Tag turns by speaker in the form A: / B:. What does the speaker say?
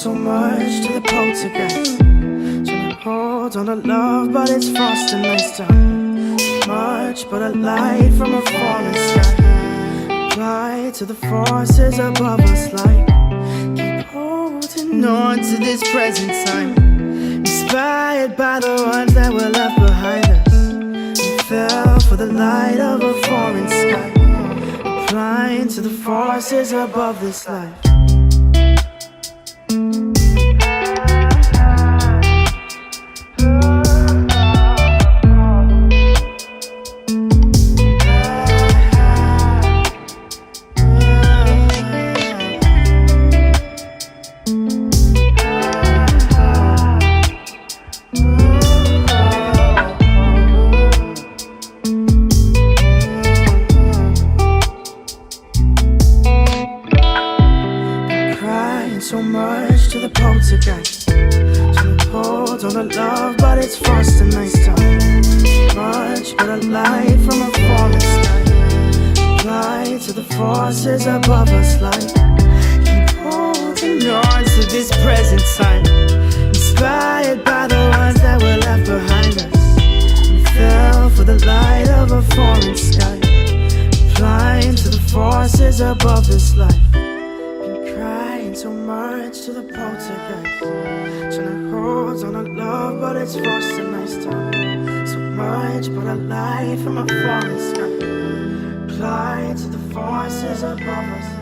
A: so much to the poltergeist. Trying to hold on to love, but it's frosting nice time. Much but a light from a falling sky. Apply to the forces above us like keep holding on to this present time. Inspired by the ones that were left behind us. We fell for the light of a foreign sky. Applying to the forces above this life. So much to the poltergeist. Trying to hold on to love, but it's frosting nice time. Much but a light from a falling sky. Apply to the forces above us like keep holding on to this present time. Inspired by the ones that were left behind us. We fell for the light of a foreign sky. Applying to the forces above this life. So much to the poltergeist. Trying to hold on to love, but it's frosting nice time. So much but a light from a falling sky. Apply to the forces above us.